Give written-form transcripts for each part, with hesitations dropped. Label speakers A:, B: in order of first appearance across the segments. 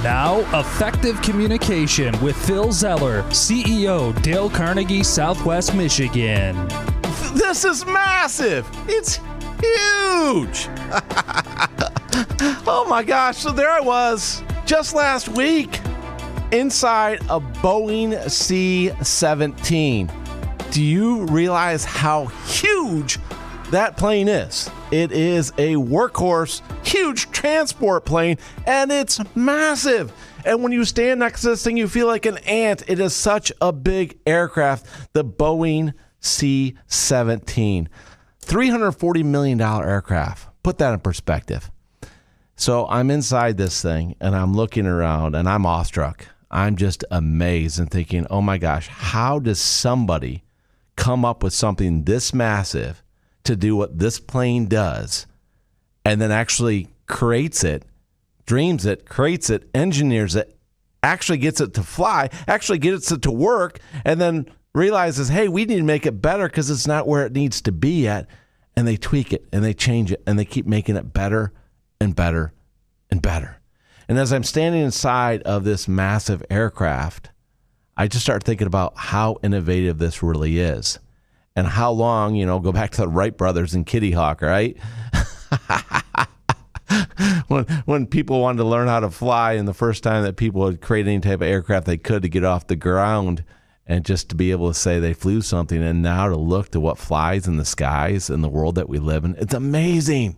A: Now, Effective Communication with Phil Zeller, CEO, Dale Carnegie, Southwest Michigan.
B: This is massive. It's huge. Oh my gosh. So there I was just last week inside a Boeing C-17. Do you realize how huge that plane is? It is a workhorse, huge transport plane, and it's massive. And when you stand next to this thing, you feel like an ant. It is such a big aircraft, the Boeing C-17. $340 million aircraft. Put that in perspective. So I'm inside this thing, and I'm looking around, and I'm awestruck. I'm just amazed and thinking, oh my gosh, how does somebody come up with something this massive to do what this plane does, and then actually creates it, dreams it, creates it, engineers it, actually gets it to fly, actually gets it to work, and then realizes, hey, we need to make it better because it's not where it needs to be yet. And they tweak it, and they change it, and they keep making it better and better and better. And as I'm standing inside of this massive aircraft, I just start thinking about how innovative this really is. And how long, go back to the Wright brothers and Kitty Hawk, right? when people wanted to learn how to fly, and the first time that people would create any type of aircraft they could to get off the ground and just to be able to say they flew something, and now to look to what flies in the skies in the world that we live in, it's amazing.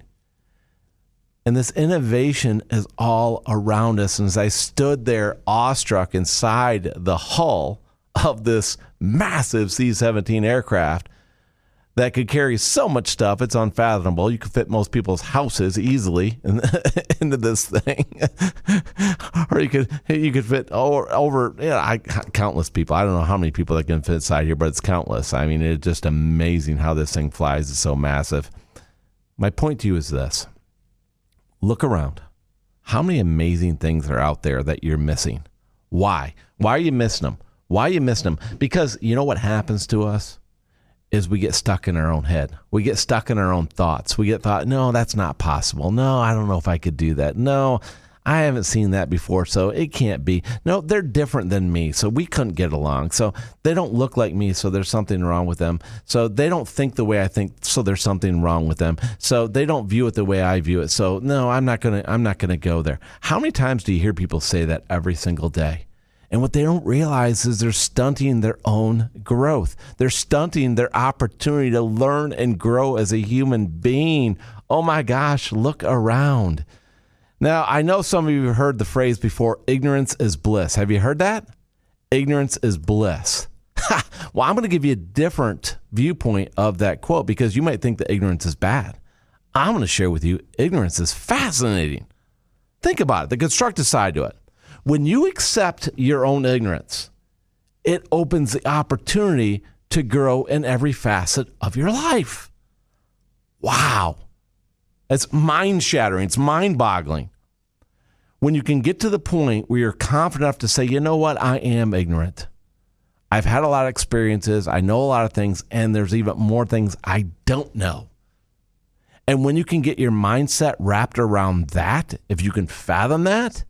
B: And this innovation is all around us. And as I stood there awestruck inside the hull of this massive C-17 aircraft that could carry so much stuff, it's unfathomable. You could fit most people's houses easily into this thing. Or you could fit over countless people. I don't know how many people that can fit inside here, but it's countless. I mean, it's just amazing how this thing flies. It's so massive. My point to you is this. Look around. How many amazing things are out there that you're missing? Why? Why are you missing them? Why are you missing them? Because you know what happens to us is we get stuck in our own head. We get stuck in our own thoughts. We get thought, no, that's not possible. No, I don't know if I could do that. No, I haven't seen that before, so it can't be. No, they're different than me, so we couldn't get along. So they don't look like me, so there's something wrong with them. So they don't think the way I think, so there's something wrong with them. So they don't view it the way I view it. So no, I'm not gonna go there. How many times do you hear people say that every single day? And what they don't realize is they're stunting their own growth. They're stunting their opportunity to learn and grow as a human being. Oh my gosh, look around. Now, I know some of you have heard the phrase before, ignorance is bliss. Have you heard that? Ignorance is bliss. Well, I'm going to give you a different viewpoint of that quote because you might think that ignorance is bad. I'm going to share with you, ignorance is fascinating. Think about it, the constructive side to it. When you accept your own ignorance, it opens the opportunity to grow in every facet of your life. Wow. It's mind-shattering. It's mind-boggling. When you can get to the point where you're confident enough to say, you know what, I am ignorant. I've had a lot of experiences. I know a lot of things, and there's even more things I don't know. And when you can get your mindset wrapped around that, if you can fathom that,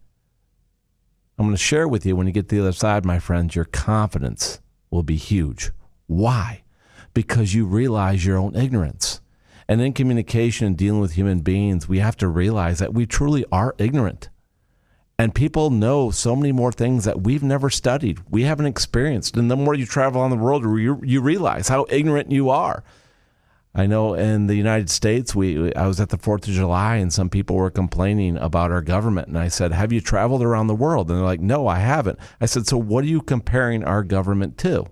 B: I'm going to share with you when you get to the other side, my friends, your confidence will be huge. Why? Because you realize your own ignorance. And in communication and dealing with human beings, we have to realize that we truly are ignorant. And people know so many more things that we've never studied, we haven't experienced. And the more you travel on the world, you realize how ignorant you are. I know in the United States, I was at the 4th of July, and some people were complaining about our government. And I said, have you traveled around the world? And they're like, no, I haven't. I said, so what are you comparing our government to?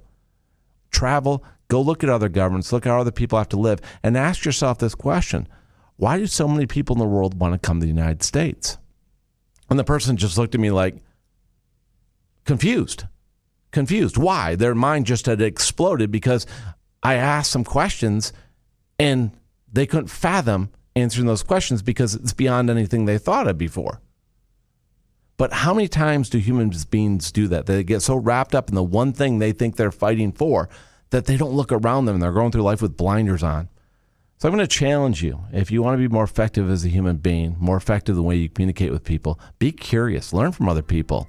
B: Travel, go look at other governments, look how other people have to live, and ask yourself this question. Why do so many people in the world want to come to the United States? And the person just looked at me like, confused. Why? Their mind just had exploded because I asked some questions and they couldn't fathom answering those questions because it's beyond anything they thought of before. But how many times do human beings do that? They get so wrapped up in the one thing they think they're fighting for that they don't look around them and they're going through life with blinders on. So I'm going to challenge you. If you want to be more effective as a human being, more effective the way you communicate with people, be curious, learn from other people.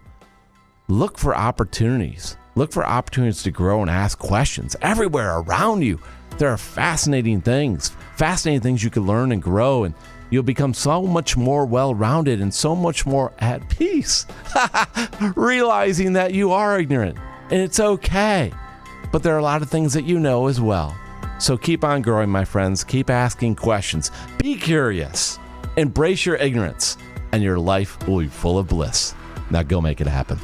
B: Look for opportunities. Look for opportunities to grow and ask questions everywhere around you. There are fascinating things you can learn and grow, and you'll become so much more well-rounded and so much more at peace, realizing that you are ignorant, and it's okay. But there are a lot of things that you know as well. So keep on growing, my friends. Keep asking questions. Be curious. Embrace your ignorance, and your life will be full of bliss. Now go make it happen.